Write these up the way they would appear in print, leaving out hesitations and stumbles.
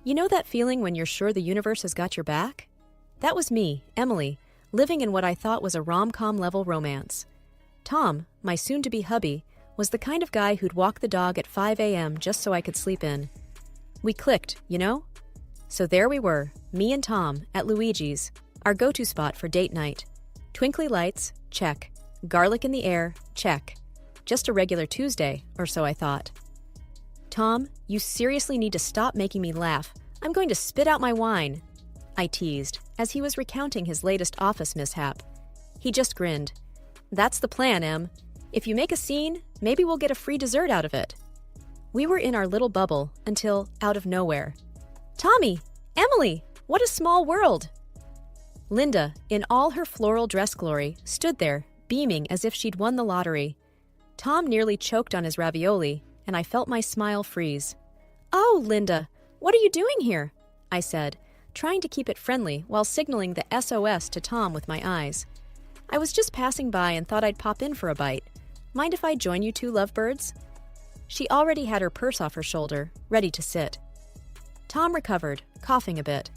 You know that feeling when you're sure the universe has got your back? That was me, Emily, living in what I thought was a rom-com level romance. Tom, my soon-to-be hubby, was the kind of guy who'd walk the dog at 5 a.m. just so I could sleep in. We clicked, you know? So there we were, me and Tom, at Luigi's, our go-to spot for date night. Twinkly lights, check. Garlic in the air, check. Just a regular Tuesday, or so I thought. Tom, you seriously need to stop making me laugh. I'm going to spit out my wine, I teased, as he was recounting his latest office mishap. He just grinned. That's the plan, Em. If you make a scene, maybe we'll get a free dessert out of it. We were in our little bubble until, out of nowhere, Tommy! Emily! What a small world! Linda, in all her floral dress glory, stood there, beaming as if she'd won the lottery. Tom nearly choked on his ravioli, and I felt my smile freeze. Oh, Linda, what are you doing here? I said, trying to keep it friendly while signaling the SOS to Tom with my eyes. I was just passing by and thought I'd pop in for a bite. Mind if I join you two lovebirds? She already had her purse off her shoulder, ready to sit. Tom recovered, coughing a bit.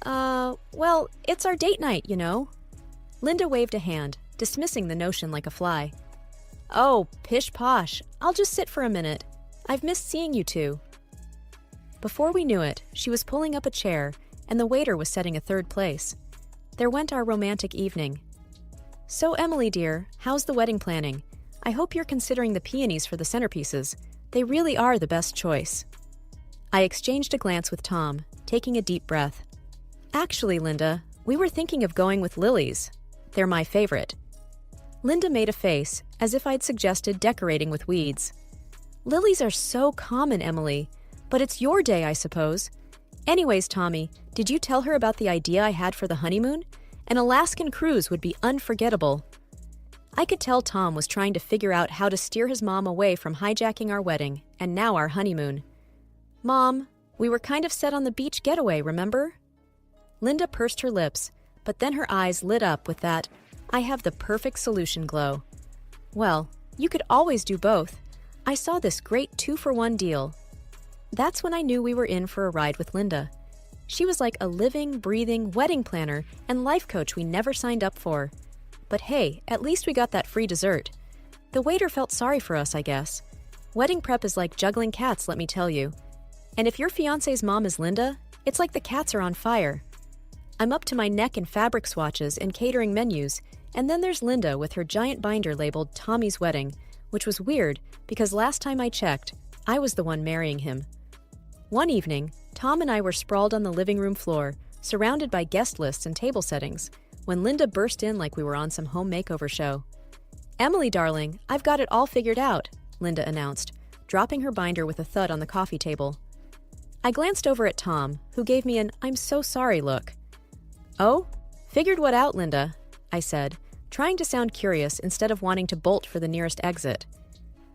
Well, it's our date night, you know. Linda waved a hand, dismissing the notion like a fly. Oh, pish-posh, I'll just sit for a minute. I've missed seeing you two. Before we knew it, she was pulling up a chair, and the waiter was setting a third place. There went our romantic evening. So, Emily, dear, how's the wedding planning? I hope you're considering the peonies for the centerpieces. They really are the best choice. I exchanged a glance with Tom, taking a deep breath. Actually, Linda, we were thinking of going with lilies. They're my favorite. Linda made a face, as if I'd suggested decorating with weeds. Lilies are so common, Emily, but it's your day, I suppose. Anyways, Tommy, did you tell her about the idea I had for the honeymoon? An Alaskan cruise would be unforgettable. I could tell Tom was trying to figure out how to steer his mom away from hijacking our wedding, and now our honeymoon. Mom, we were kind of set on the beach getaway, remember? Linda pursed her lips, but then her eyes lit up with that I have the perfect solution glow. Well, you could always do both. I saw this great 2-for-1 deal. That's when I knew we were in for a ride with Linda. She was like a living, breathing wedding planner and life coach we never signed up for. But hey, at least we got that free dessert. The waiter felt sorry for us, I guess. Wedding prep is like juggling cats, let me tell you. And if your fiancé's mom is Linda, it's like the cats are on fire. I'm up to my neck in fabric swatches and catering menus, and then there's Linda with her giant binder labeled Tommy's Wedding, which was weird because last time I checked, I was the one marrying him. One evening, Tom and I were sprawled on the living room floor, surrounded by guest lists and table settings, when Linda burst in like we were on some home makeover show. Emily, darling, I've got it all figured out, Linda announced, dropping her binder with a thud on the coffee table. I glanced over at Tom, who gave me an I'm so sorry look. Oh? Figured what out, Linda? I said, trying to sound curious instead of wanting to bolt for the nearest exit.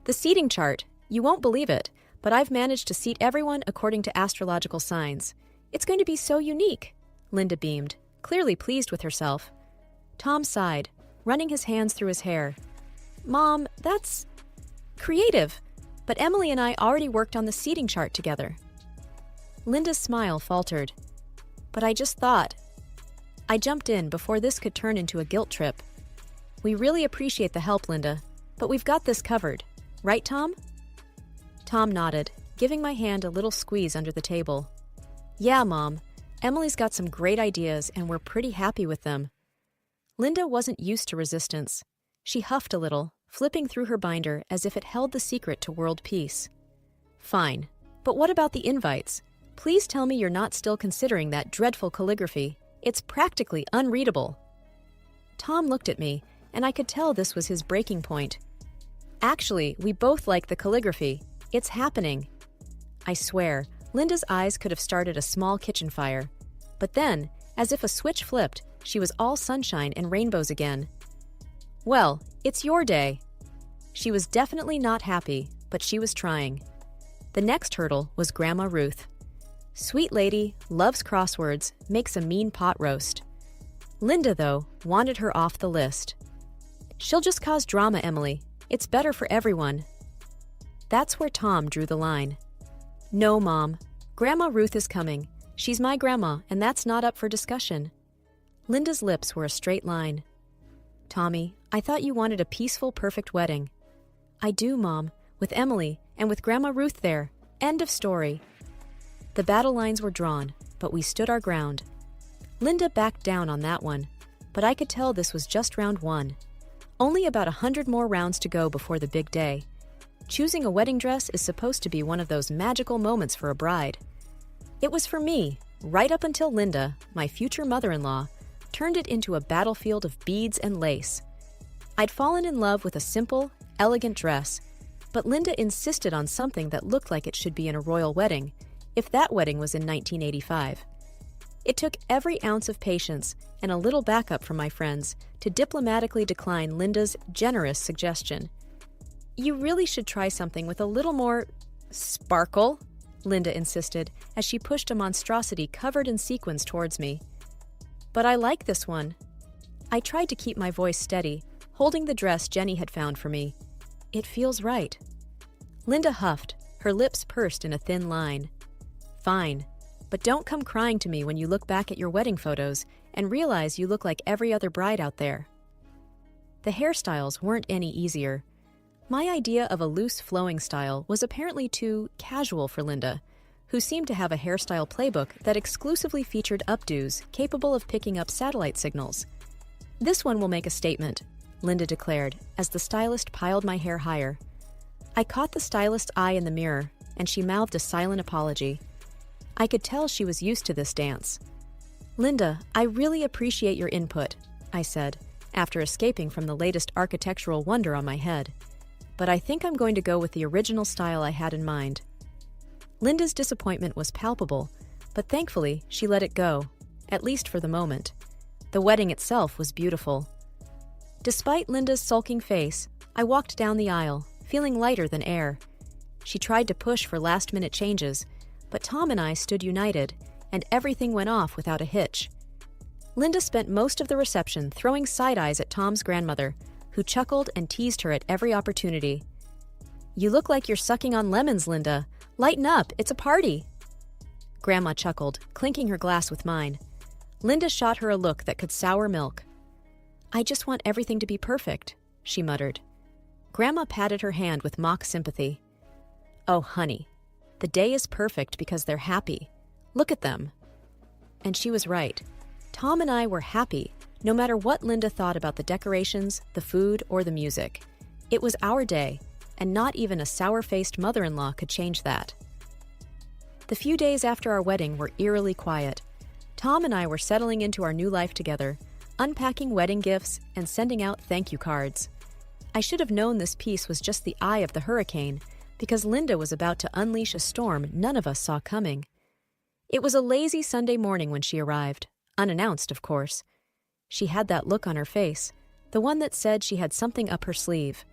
The seating chart. You won't believe it, but I've managed to seat everyone according to astrological signs. It's going to be so unique, Linda beamed, clearly pleased with herself. Tom sighed, running his hands through his hair. Mom, that's creative, but Emily and I already worked on the seating chart together. Linda's smile faltered. But I just thought. I jumped in before this could turn into a guilt trip. We really appreciate the help, Linda, but we've got this covered. Right, Tom? Tom nodded, giving my hand a little squeeze under the table. Yeah, Mom. Emily's got some great ideas, and we're pretty happy with them. Linda wasn't used to resistance. She huffed a little, flipping through her binder as if it held the secret to world peace. Fine, but what about the invites? Please tell me you're not still considering that dreadful calligraphy. It's practically unreadable. Tom looked at me, and I could tell this was his breaking point. Actually, we both like the calligraphy. It's happening. I swear, Linda's eyes could have started a small kitchen fire. But then, as if a switch flipped, she was all sunshine and rainbows again. Well, it's your day. She was definitely not happy, but she was trying. The next hurdle was Grandma Ruth. Sweet lady, loves crosswords, makes a mean pot roast. Linda, though, wanted her off the list. She'll just cause drama, Emily. It's better for everyone. That's where Tom drew the line. No, Mom. Grandma Ruth is coming. She's my grandma, and that's not up for discussion. Linda's lips were a straight line. Tommy, I thought you wanted a peaceful, perfect wedding. I do, Mom, with Emily and with Grandma Ruth there. End of story. The battle lines were drawn, but we stood our ground. Linda backed down on that one, but I could tell this was just round one. Only about 100 more rounds to go before the big day. Choosing a wedding dress is supposed to be one of those magical moments for a bride. It was for me, right up until Linda, my future mother-in-law, turned it into a battlefield of beads and lace. I'd fallen in love with a simple, elegant dress, but Linda insisted on something that looked like it should be in a royal wedding, if that wedding was in 1985. It took every ounce of patience and a little backup from my friends to diplomatically decline Linda's generous suggestion. You really should try something with a little more sparkle, Linda insisted as she pushed a monstrosity covered in sequins towards me. But I like this one. I tried to keep my voice steady, holding the dress Jenny had found for me. It feels right. Linda huffed, her lips pursed in a thin line. Fine, but don't come crying to me when you look back at your wedding photos and realize you look like every other bride out there. The hairstyles weren't any easier. My idea of a loose flowing style was apparently too casual for Linda, who seemed to have a hairstyle playbook that exclusively featured updos capable of picking up satellite signals. This one will make a statement, Linda declared as the stylist piled my hair higher. I caught the stylist's eye in the mirror, and she mouthed a silent apology. I could tell she was used to this dance. Linda, I really appreciate your input, I said, after escaping from the latest architectural wonder on my head. But I think I'm going to go with the original style I had in mind. Linda's disappointment was palpable, but thankfully she let it go, at least for the moment. The wedding itself was beautiful. Despite Linda's sulking face, I walked down the aisle, feeling lighter than air. She tried to push for last-minute changes, but Tom and I stood united, and everything went off without a hitch. Linda spent most of the reception throwing side-eyes at Tom's grandmother, who chuckled and teased her at every opportunity. You look like you're sucking on lemons, Linda. Lighten up, it's a party. Grandma chuckled, clinking her glass with mine. Linda shot her a look that could sour milk. I just want everything to be perfect, she muttered. Grandma patted her hand with mock sympathy. Oh, honey, the day is perfect because they're happy. Look at them. And she was right. Tom and I were happy, no matter what Linda thought about the decorations, the food, or the music. It was our day, and not even a sour-faced mother-in-law could change that. The few days after our wedding were eerily quiet. Tom and I were settling into our new life together, unpacking wedding gifts and sending out thank you cards. I should have known this piece was just the eye of the hurricane, because Linda was about to unleash a storm none of us saw coming. It was a lazy Sunday morning when she arrived, unannounced, of course. She had that look on her face, the one that said she had something up her sleeve.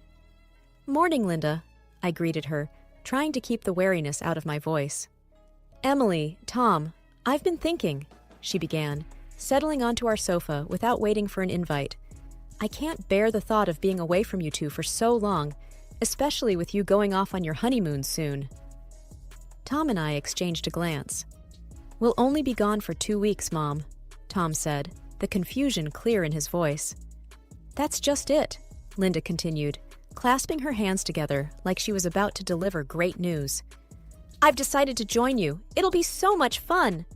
Morning, Linda, I greeted her, trying to keep the wariness out of my voice. Emily, Tom, I've been thinking, she began, settling onto our sofa without waiting for an invite. I can't bear the thought of being away from you two for so long, especially with you going off on your honeymoon soon. Tom and I exchanged a glance. We'll only be gone for 2 weeks, Mom, Tom said, the confusion clear in his voice. That's just it, Linda continued, clasping her hands together like she was about to deliver great news. I've decided to join you. It'll be so much fun.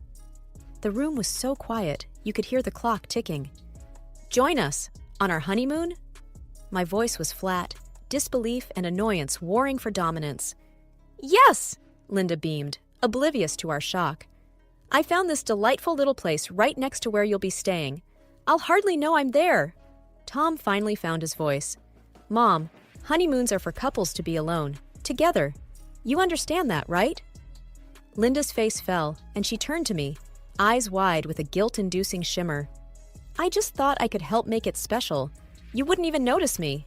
The room was so quiet, you could hear the clock ticking. Join us? On our honeymoon? My voice was flat, disbelief and annoyance warring for dominance. Yes, Linda beamed, oblivious to our shock. I found this delightful little place right next to where you'll be staying. I'll hardly know I'm there. Tom finally found his voice. Mom, honeymoons are for couples to be alone, together. You understand that, right? Linda's face fell, and she turned to me, eyes wide with a guilt-inducing shimmer. I just thought I could help make it special. You wouldn't even notice me.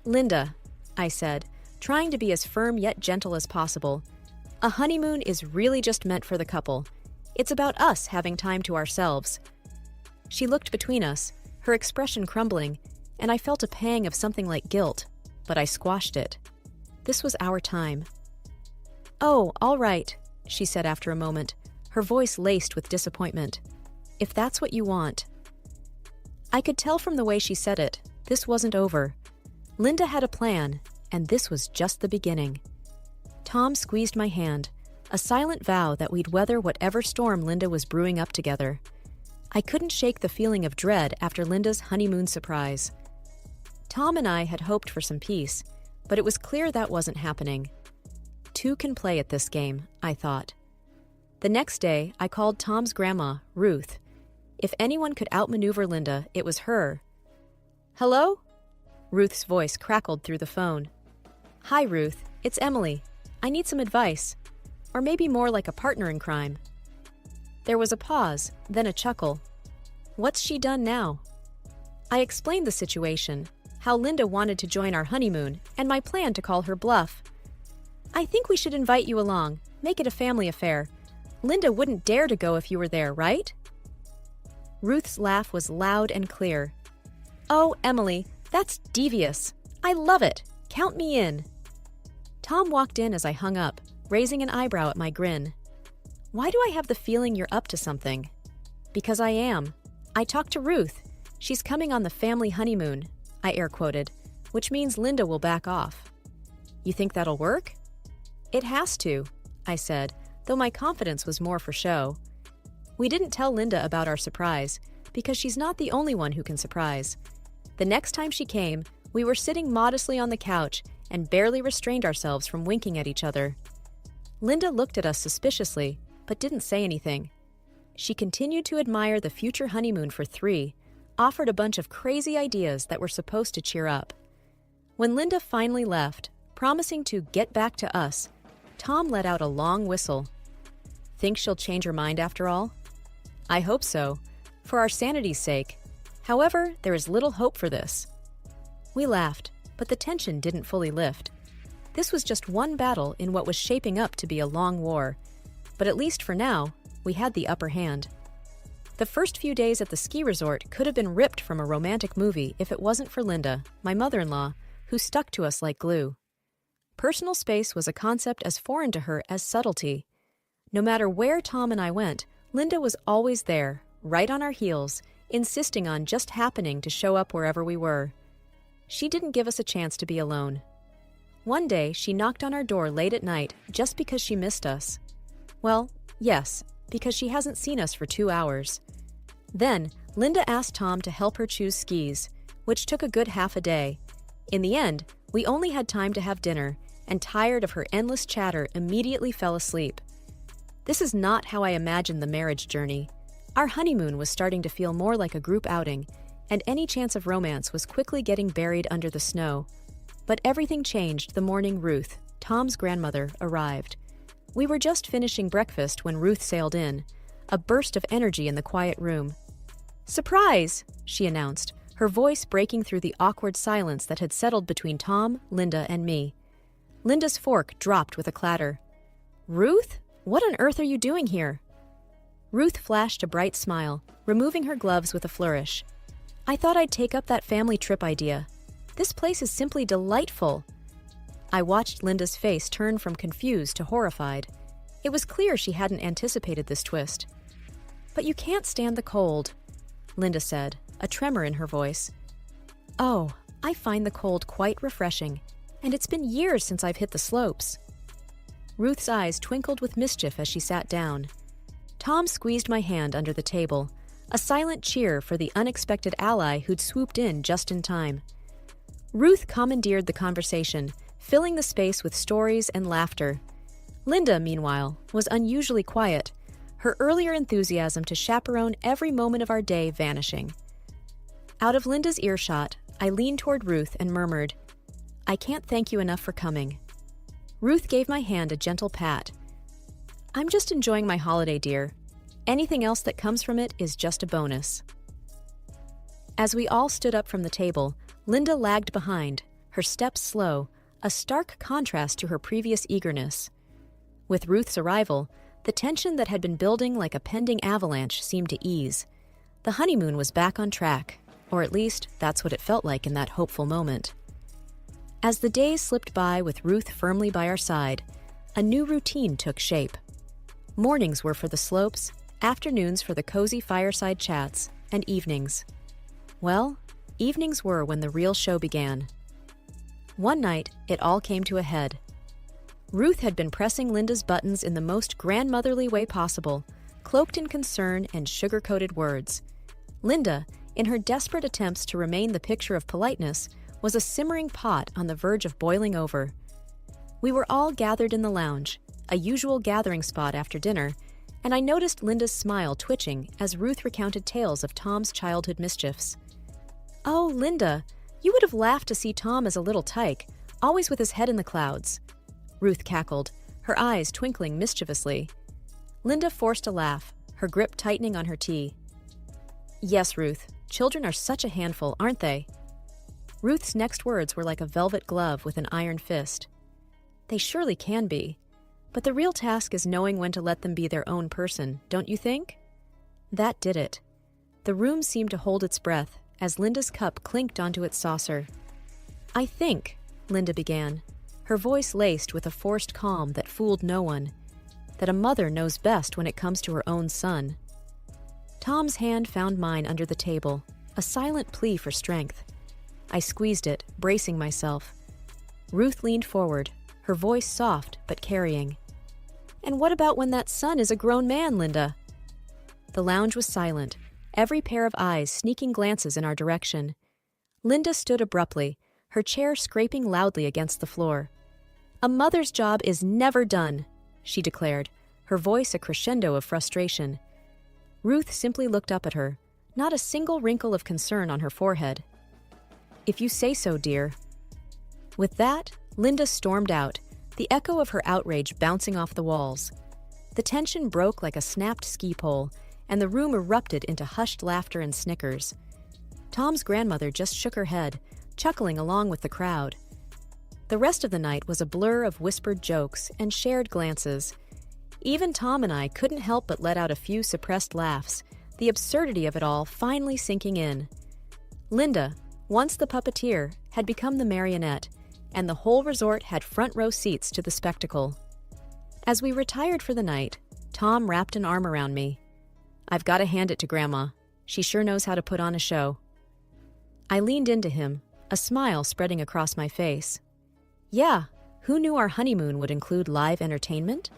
Linda, I said, trying to be as firm yet gentle as possible. A honeymoon is really just meant for the couple. It's about us having time to ourselves. She looked between us, her expression crumbling, and I felt a pang of something like guilt, but I squashed it. This was our time. Oh, all right, she said after a moment, her voice laced with disappointment. "If that's what you want." I could tell from the way she said it, this wasn't over. Linda had a plan, and this was just the beginning. Tom squeezed my hand, a silent vow that we'd weather whatever storm Linda was brewing up together. I couldn't shake the feeling of dread after Linda's honeymoon surprise. Tom and I had hoped for some peace, but it was clear that wasn't happening. Two can play at this game, I thought. The next day, I called Tom's grandma, Ruth. If anyone could outmaneuver Linda, it was her. "Hello?" Ruth's voice crackled through the phone. "Hi, Ruth. It's Emily. I need some advice. Or maybe more like a partner in crime." There was a pause, then a chuckle. "What's she done now?" I explained the situation, how Linda wanted to join our honeymoon, and my plan to call her bluff. "I think we should invite you along, make it a family affair. Linda wouldn't dare to go if you were there, right?" Ruth's laugh was loud and clear. "Oh, Emily, that's devious. I love it. Count me in." Tom walked in as I hung up, raising an eyebrow at my grin. "Why do I have the feeling you're up to something?" "Because I am. I talked to Ruth. She's coming on the family honeymoon," I air quoted, which means Linda will back off. "You think that'll work?" "It has to," I said, though my confidence was more for show. We didn't tell Linda about our surprise, because she's not the only one who can surprise. The next time she came, we were sitting modestly on the couch and barely restrained ourselves from winking at each other. Linda looked at us suspiciously, but didn't say anything. She continued to admire the future honeymoon for three, offered a bunch of crazy ideas that were supposed to cheer up. When Linda finally left, promising to get back to us, Tom let out a long whistle. "Think she'll change her mind after all?" "I hope so, for our sanity's sake. However, there is little hope for this." We laughed, but the tension didn't fully lift. This was just one battle in what was shaping up to be a long war, but at least for now, we had the upper hand. The first few days at the ski resort could have been ripped from a romantic movie if it wasn't for Linda, my mother-in-law, who stuck to us like glue. Personal space was a concept as foreign to her as subtlety. No matter where Tom and I went, Linda was always there, right on our heels, insisting on just happening to show up wherever we were. She didn't give us a chance to be alone. One day, she knocked on our door late at night just because she missed us. Well, yes, because she hasn't seen us for 2 hours. Then, Linda asked Tom to help her choose skis, which took a good half a day. In the end, we only had time to have dinner, and tired of her endless chatter, immediately fell asleep. This is not how I imagined the marriage journey. Our honeymoon was starting to feel more like a group outing, and any chance of romance was quickly getting buried under the snow. But everything changed the morning Ruth, Tom's grandmother, arrived. We were just finishing breakfast when Ruth sailed in, a burst of energy in the quiet room. "Surprise!" she announced, her voice breaking through the awkward silence that had settled between Tom, Linda, and me. Linda's fork dropped with a clatter. "Ruth? What on earth are you doing here?" Ruth flashed a bright smile, removing her gloves with a flourish. "I thought I'd take up that family trip idea. This place is simply delightful." I watched Linda's face turn from confused to horrified. It was clear she hadn't anticipated this twist. "But you can't stand the cold," Linda said, a tremor in her voice. "Oh, I find the cold quite refreshing, and it's been years since I've hit the slopes." Ruth's eyes twinkled with mischief as she sat down. Tom squeezed my hand under the table, a silent cheer for the unexpected ally who'd swooped in just in time. Ruth commandeered the conversation, filling the space with stories and laughter. Linda, meanwhile, was unusually quiet, her earlier enthusiasm to chaperone every moment of our day vanishing. Out of Linda's earshot, I leaned toward Ruth and murmured, "I can't thank you enough for coming." Ruth gave my hand a gentle pat. "I'm just enjoying my holiday, dear. Anything else that comes from it is just a bonus." As we all stood up from the table, Linda lagged behind, her steps slow, a stark contrast to her previous eagerness. With Ruth's arrival, the tension that had been building like a pending avalanche seemed to ease. The honeymoon was back on track, or at least that's what it felt like in that hopeful moment. As the days slipped by with Ruth firmly by our side, a new routine took shape. Mornings were for the slopes, afternoons for the cozy fireside chats, and evenings. Well, evenings were when the real show began. One night, it all came to a head. Ruth had been pressing Linda's buttons in the most grandmotherly way possible, cloaked in concern and sugar-coated words. Linda, in her desperate attempts to remain the picture of politeness, was a simmering pot on the verge of boiling over. We were all gathered in the lounge, a usual gathering spot after dinner, and I noticed Linda's smile twitching as Ruth recounted tales of Tom's childhood mischiefs. "Oh, Linda, you would have laughed to see Tom as a little tyke, always with his head in the clouds." Ruth cackled, her eyes twinkling mischievously. Linda forced a laugh, her grip tightening on her tea. "Yes, Ruth, children are such a handful, aren't they?" Ruth's next words were like a velvet glove with an iron fist. "They surely can be. But the real task is knowing when to let them be their own person, don't you think?" That did it. The room seemed to hold its breath as Linda's cup clinked onto its saucer. "I think," Linda began, her voice laced with a forced calm that fooled no one, "that a mother knows best when it comes to her own son." Tom's hand found mine under the table, a silent plea for strength. I squeezed it, bracing myself. Ruth leaned forward, her voice soft but carrying. "And what about when that son is a grown man, Linda?" The lounge was silent, every pair of eyes sneaking glances in our direction. Linda stood abruptly, her chair scraping loudly against the floor. "A mother's job is never done," she declared, her voice a crescendo of frustration. Ruth simply looked up at her, not a single wrinkle of concern on her forehead. "If you say so, dear." With that, Linda stormed out, the echo of her outrage bouncing off the walls. The tension broke like a snapped ski pole, and the room erupted into hushed laughter and snickers. Tom's grandmother just shook her head, chuckling along with the crowd. The rest of the night was a blur of whispered jokes and shared glances. Even Tom and I couldn't help but let out a few suppressed laughs, the absurdity of it all finally sinking in. Linda, once the puppeteer, had become the marionette, and the whole resort had front-row seats to the spectacle. As we retired for the night, Tom wrapped an arm around me. "I've got to hand it to Grandma. She sure knows how to put on a show." I leaned into him, a smile spreading across my face. "Yeah, who knew our honeymoon would include live entertainment?"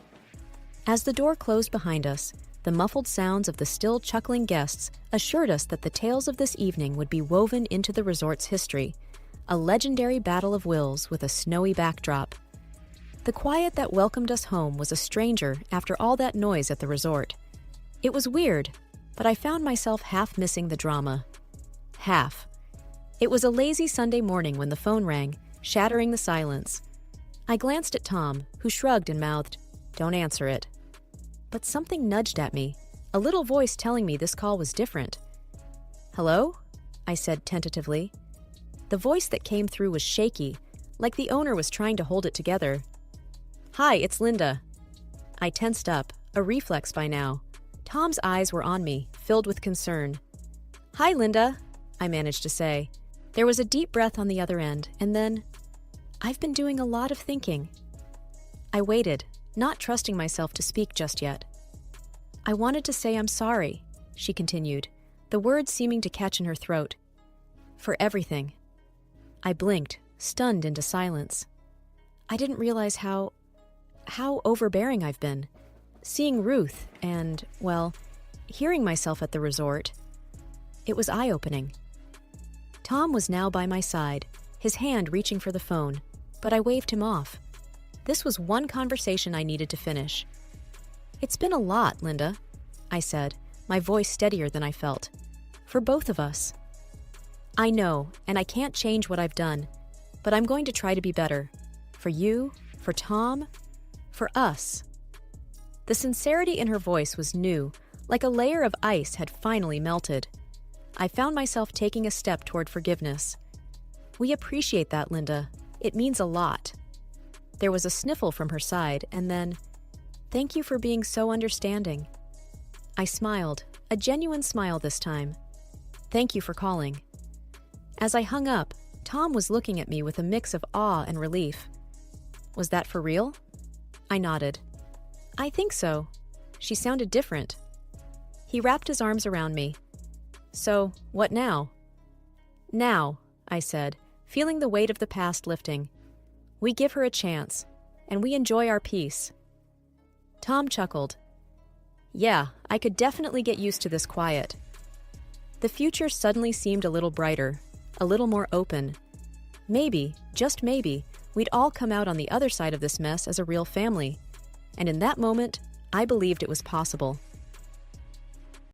As the door closed behind us, the muffled sounds of the still chuckling guests assured us that the tales of this evening would be woven into the resort's history, a legendary battle of wills with a snowy backdrop. The quiet that welcomed us home was a stranger after all that noise at the resort. It was weird, but I found myself half missing the drama. Half. It was a lazy Sunday morning when the phone rang, shattering the silence. I glanced at Tom, who shrugged and mouthed, "Don't answer it." But something nudged at me, a little voice telling me this call was different. "Hello?" I said tentatively. The voice that came through was shaky, like the owner was trying to hold it together. "Hi, it's Linda." I tensed up, a reflex by now. Tom's eyes were on me, filled with concern. "Hi, Linda," I managed to say. There was a deep breath on the other end, and then, "I've been doing a lot of thinking." I waited, not trusting myself to speak just yet. "I wanted to say I'm sorry," she continued, the words seeming to catch in her throat. "For everything." I blinked, stunned into silence. I didn't realize how overbearing I've been. Seeing Ruth and, well, hearing myself at the resort. It was eye-opening. Tom was now by my side, his hand reaching for the phone, but I waved him off. This was one conversation I needed to finish. "It's been a lot, Linda," I said, my voice steadier than I felt. "For both of us." "I know, and I can't change what I've done, but I'm going to try to be better. For you, for Tom, for us." The sincerity in her voice was new, like a layer of ice had finally melted. I found myself taking a step toward forgiveness. "We appreciate that, Linda. It means a lot." There was a sniffle from her side, and then, "Thank you for being so understanding." I smiled, a genuine smile this time. "Thank you for calling." As I hung up, Tom was looking at me with a mix of awe and relief. "Was that for real?" I nodded. "I think so." She sounded different. He wrapped his arms around me. So, what now? Now, I said, feeling the weight of the past lifting. We give her a chance, and we enjoy our peace. Tom chuckled. Yeah, I could definitely get used to this quiet. The future suddenly seemed a little brighter, a little more open. Maybe, just maybe, we'd all come out on the other side of this mess as a real family. And in that moment, I believed it was possible.